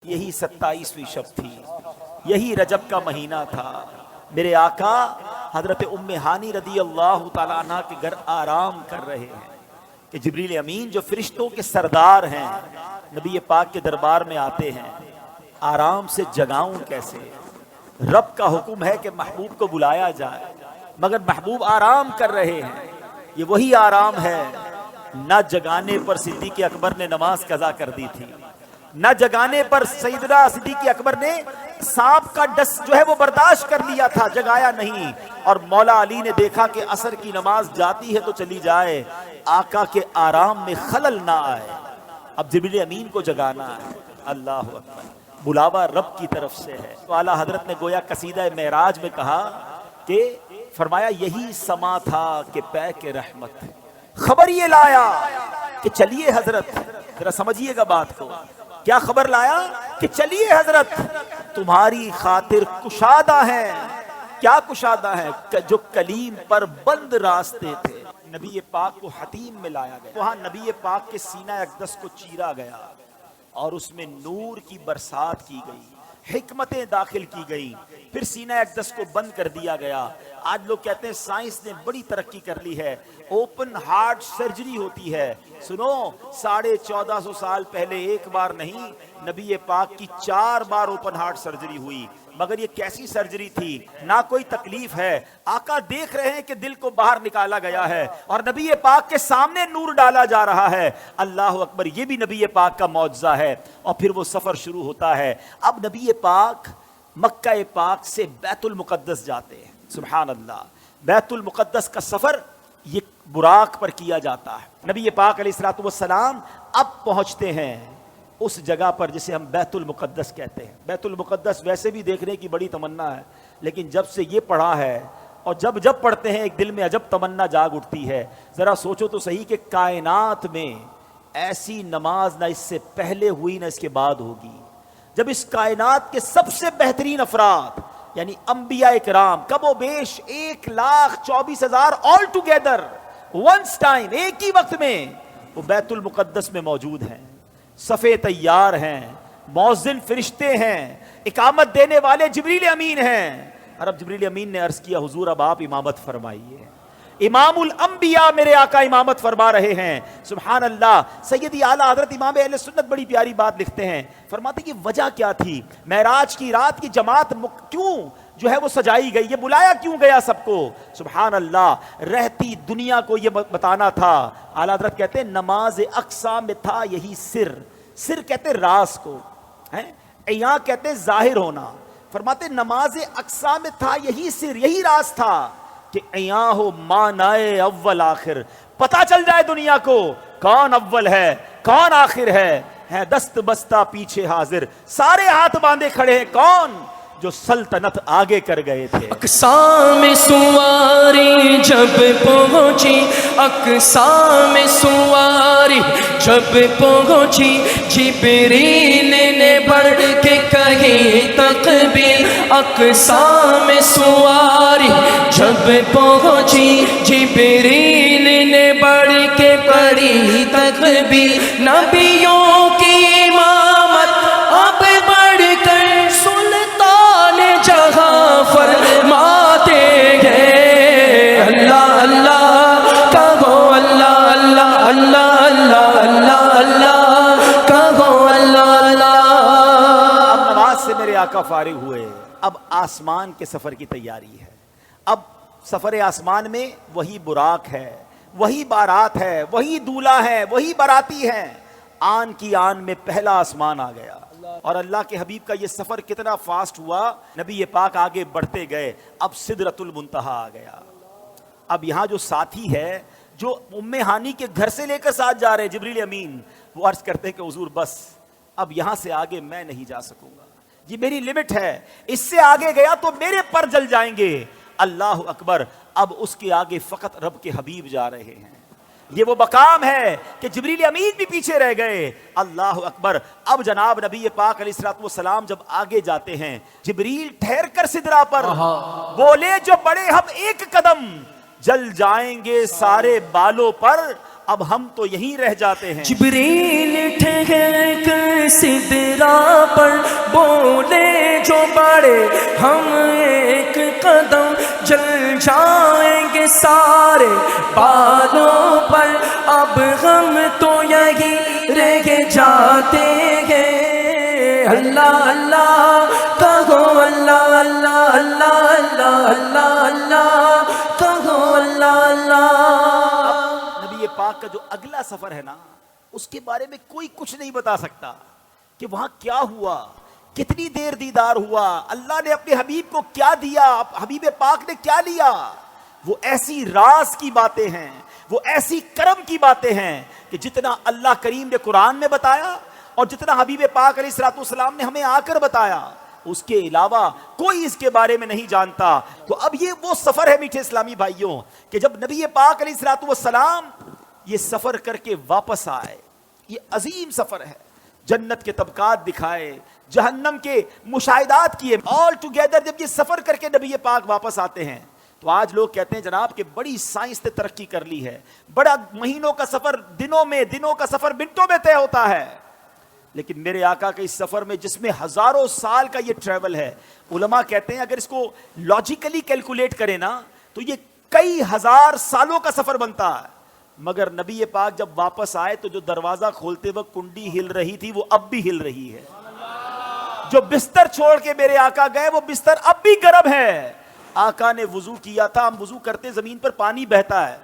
یہی 27ویں شب تھی، یہی رجب کا مہینہ تھا۔ میرے آقا حضرت ام ہانی رضی اللہ تعالیٰ عنہ کے گھر آرام کر رہے ہیں کہ جبریل امین جو فرشتوں کے سردار ہیں نبی پاک کے دربار میں آتے ہیں۔ آرام سے جگاؤں کیسے؟ رب کا حکم ہے کہ محبوب کو بلایا جائے، مگر محبوب آرام کر رہے ہیں۔ یہ وہی آرام ہے، نہ جگانے پر صدیق اکبر نے نماز قضا کر دی تھی، نہ جگانے پر سیدنا صدیق اکبر نے سانپ کا ڈس جو ہے وہ برداشت کر لیا تھا، جگایا نہیں۔ اور مولا علی نے دیکھا کہ عصر کی نماز جاتی ہے تو چلی جائے، آقا کے آرام میں خلل نہ آئے، اب جبریل امین کو جگانا ہے۔ اللہ اکبر، بلاوا رب کی طرف سے ہے۔ تو اعلیٰ حضرت نے گویا قصیدہ معراج میں کہا کہ فرمایا یہی سما تھا کہ پے کے رحمت، خبر یہ لایا کہ چلیے حضرت، ذرا سمجھیے گا بات کو، کیا خبر لایا کہ چلیے حضرت تمہاری خاطر کشادہ ہیں۔ کیا کشادہ ہیں؟ جو کلیم پر بند راستے تھے۔ نبی پاک کو حتیم میں لایا گیا، وہاں نبی پاک کے سینہ اقدس کو چیرا گیا اور اس میں نور کی برسات کی گئی، حکمتیں داخل کی گئی، پھر سینہ اقدس کو بند کر دیا گیا۔ آج لوگ کہتے ہیں سائنس نے بڑی ترقی کر لی ہے، اوپن ہارٹ سرجری ہوتی ہے۔ سنو، 1450 سال پہلے ایک بار نہیں، نبی پاک کی 4 بار اوپن ہارٹ سرجری ہوئی، مگر یہ کیسی سرجری تھی؟ نہ کوئی تکلیف ہے، آقا دیکھ رہے ہیں کہ دل کو باہر نکالا گیا ہے اور نبی پاک کے سامنے نور ڈالا جا رہا ہے۔ اللہ اکبر، یہ بھی نبی پاک کا معجزہ ہے۔ اور پھر وہ سفر شروع ہوتا ہے۔ اب نبی پاک مکہ پاک سے بیت المقدس جاتے ہیں۔ سبحان اللہ، بیت المقدس کا سفر یہ براق پر کیا جاتا ہے۔ نبی پاک علیہ الصلوۃ والسلام اب پہنچتے ہیں اس جگہ پر جسے ہم بیت المقدس کہتے ہیں۔ بیت المقدس ویسے بھی دیکھنے کی بڑی تمنا ہے، لیکن جب سے یہ پڑھا ہے اور جب پڑھتے ہیں ایک دل میں عجب تمنا جاگ اٹھتی ہے۔ ذرا سوچو تو صحیح کہ کائنات میں ایسی نماز نہ اس سے پہلے ہوئی نہ اس کے بعد ہوگی، جب اس کائنات کے سب سے بہترین افراد یعنی انبیاء کرام کم و بیش 1,24,000 آل ٹوگیدر ونس ٹائم، ایک ہی وقت میں وہ بیت المقدس میں موجود ہیں، صفے تیار ہیں، مؤذن فرشتے ہیں، اقامت دینے والے جبریل امین ہیں۔ اور اب جبریل امین نے عرض کیا حضور اب آپ امامت فرمائیے۔ امام الانبیاء میرے آقا امامت فرما رہے ہیں۔ سبحان اللہ، سیدی اعلیٰ حضرت امام اہل سنت بڑی پیاری بات لکھتے ہیں، فرماتے کہ وجہ کیا تھی؟ معراج کی رات کی جماعت کیوں جو ہے وہ سجائی گئی، یہ بلایا کیوں گیا سب کو؟ سبحان اللہ، رہتی دنیا کو یہ بتانا تھا۔ اعلیٰ حضرت کہتے ہیں نماز اقصا میں تھا یہی سر، سر کہتے راز کو، یہاں کہتے ظاہر ہونا۔ فرماتے نماز اقصا میں تھا یہی سر، یہی راز تھا کہ ایاں ہو مانائے اول آخر، پتہ چل جائے دنیا کو کون اول ہے کون آخر ہے دست بستہ پیچھے حاضر، سارے ہاتھ باندھے کھڑے ہیں، کون؟ جو سلطنت آگے کر گئے تھے۔ اقصا میں سواری جب پہنچی، اقصا میں سواری جب پہنچی، جبریل نے بڑھ کے کہی تکبیر۔ اقصا میں سواری جب پہنچی، جبریل نے بڑھ کے پڑھی تکبیر۔ نبیوں کی امامت اب بڑھ کر سلطان جہاں فرماتے ہیں، اللہ اللہ کہو، اللہ اللہ اللہ اللہ اللہ اللہ کہو، اللہ اللہ۔ اب نماز سے میرے آقا فارغ ہوئے، اب آسمان کے سفر کی تیاری ہے۔ اب سفر آسمان میں وہی براق ہے، وہی بارات ہے، وہی دولہا ہے، وہی باراتی ہیں۔ آن کی آن میں پہلا آسمان آ گیا، اور اللہ کے حبیب کا یہ سفر کتنا فاسٹ ہوا، نبی پاک آگے بڑھتے گئے، اب سدرۃ المنتہا آ گیا۔ اب یہاں جو ساتھی ہے جو ام ہانی کے گھر سے لے کر ساتھ جا رہے ہیں جبریل امین، وہ عرض کرتے ہیں کہ حضور بس اب یہاں سے آگے میں نہیں جا سکوں گا، یہ میری لمٹ ہے، اس سے آگے گیا تو میرے پر جل جائیں گے۔ اللہ اکبر، اب اس کے آگے فقط رب کے حبیب جا رہے ہیں۔ یہ وہ مقام ہے کہ جبریل امین بھی پیچھے رہ گئے۔ اللہ اکبر، اب جناب نبی پاک علیہ الصلوۃ والسلام جب آگے جاتے ہیں، جبریل ٹھہر کر سدرا پر بولے جو بڑے ہم ایک قدم، جل جائیں گے سارے بالوں پر، اب ہم تو یہیں رہ جاتے ہیں۔ جبریل ٹھہر کر سدرا پر بولے جو بڑے ہم ایک قدم جل جائیں گے سارے بالوں پر، اب ہم تو یہی رہ جاتے ہیں۔ اللہ اللہ کہو، اللہ اللہ اللہ اللہ اللہ اللہ کہو، اللہ اللہ۔ نبی پاک کا جو اگلا سفر ہے نا، اس کے بارے میں کوئی کچھ نہیں بتا سکتا کہ وہاں کیا ہوا، کتنی دیر دیدار ہوا، اللہ نے اپنے حبیب کو کیا دیا، حبیب پاک نے کیا لیا۔ وہ ایسی راز کی باتیں ہیں، وہ ایسی کرم کی باتیں ہیں کہ جتنا اللہ کریم نے قرآن میں بتایا اور جتنا حبیب پاک علیہ الصلوۃ والسلام نے ہمیں آ کر بتایا، اس کے علاوہ کوئی اس کے بارے میں نہیں جانتا۔ تو اب یہ وہ سفر ہے میٹھے اسلامی بھائیوں کہ جب نبی پاک علیہ الصلوۃ والسلام یہ سفر کر کے واپس آئے، یہ عظیم سفر ہے، جنت کے طبقات دکھائے، جہنم کے مشاہدات کیے، آل ٹوگیدر جب یہ سفر کر کے نبی پاک واپس آتے ہیں تو آج لوگ کہتے ہیں جناب کہ بڑی سائنس نے ترقی کر لی ہے، بڑا مہینوں کا سفر دنوں میں، دنوں کا سفر منٹوں میں طے ہوتا ہے۔ لیکن میرے آقا کے اس سفر میں جس میں ہزاروں سال کا یہ ٹریول ہے، علماء کہتے ہیں اگر اس کو لاجیکلی کیلکولیٹ کریں نا تو یہ کئی ہزار سالوں کا سفر بنتا ہے۔ مگر نبی پاک جب واپس آئے تو جو دروازہ کھولتے وقت کنڈی ہل رہی تھی وہ اب بھی ہل رہی ہے، جو بستر چھوڑ کے میرے آقا گئے وہ بستر اب بھی گرم ہے۔ آقا نے وضو کیا تھا، ہم وضو کرتے زمین پر پانی بہتا ہے،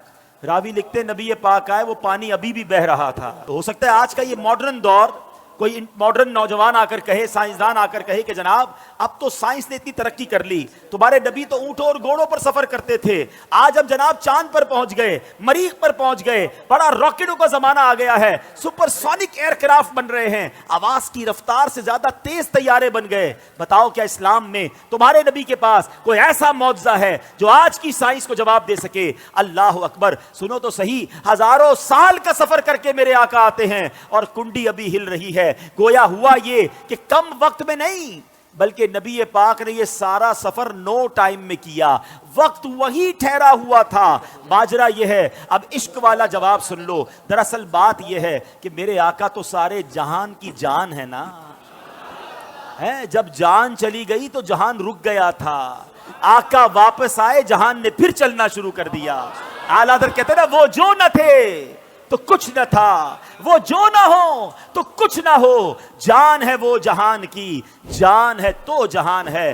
راوی لکھتے نبی پاک آئے وہ پانی ابھی بھی بہ رہا تھا۔ تو ہو سکتا ہے آج کا یہ ماڈرن دور کوئی ماڈرن نوجوان آ کر کہے، سائنسدان آ کر کہے کہ جناب اب تو سائنس نے اتنی ترقی کر لی، تمہارے نبی تو اونٹوں اور گھوڑوں پر سفر کرتے تھے، آج ہم جناب چاند پر پہنچ گئے، مریخ پر پہنچ گئے، بڑا راکٹوں کا زمانہ آ گیا ہے، سپر سونک ایئر کرافٹ بن رہے ہیں، آواز کی رفتار سے زیادہ تیز طیارے بن گئے۔ بتاؤ کیا اسلام میں تمہارے نبی کے پاس کوئی ایسا معجزہ ہے جو آج کی سائنس کو جواب دے سکے؟ اللہ اکبر۔ سنو تو صحیح، ہزاروں سال کا سفر کر کے میرے آقا آتے ہیں اور کنڈی ابھی ہل رہی ہے۔ گویا ہوا یہ کہ کم وقت میں نہیں بلکہ نبی پاک نے یہ سارا سفر نو ٹائم میں کیا، وقت وہی ٹھہرا ہوا تھا۔ ماجرا یہ ہے، اب عشق والا جواب سن لو، دراصل بات یہ ہے کہ میرے آقا تو سارے جہان کی جان ہے نا، جب جان چلی گئی تو جہان رک گیا تھا، آقا واپس آئے جہان نے پھر چلنا شروع کر دیا۔ اعلیٰ حضرت کہتے ہیں نا وہ جو نہ تھے تو کچھ نہ تھا، وہ جو نہ ہو تو کچھ نہ ہو، جان ہے وہ جہان کی، جان ہے تو جہان ہے۔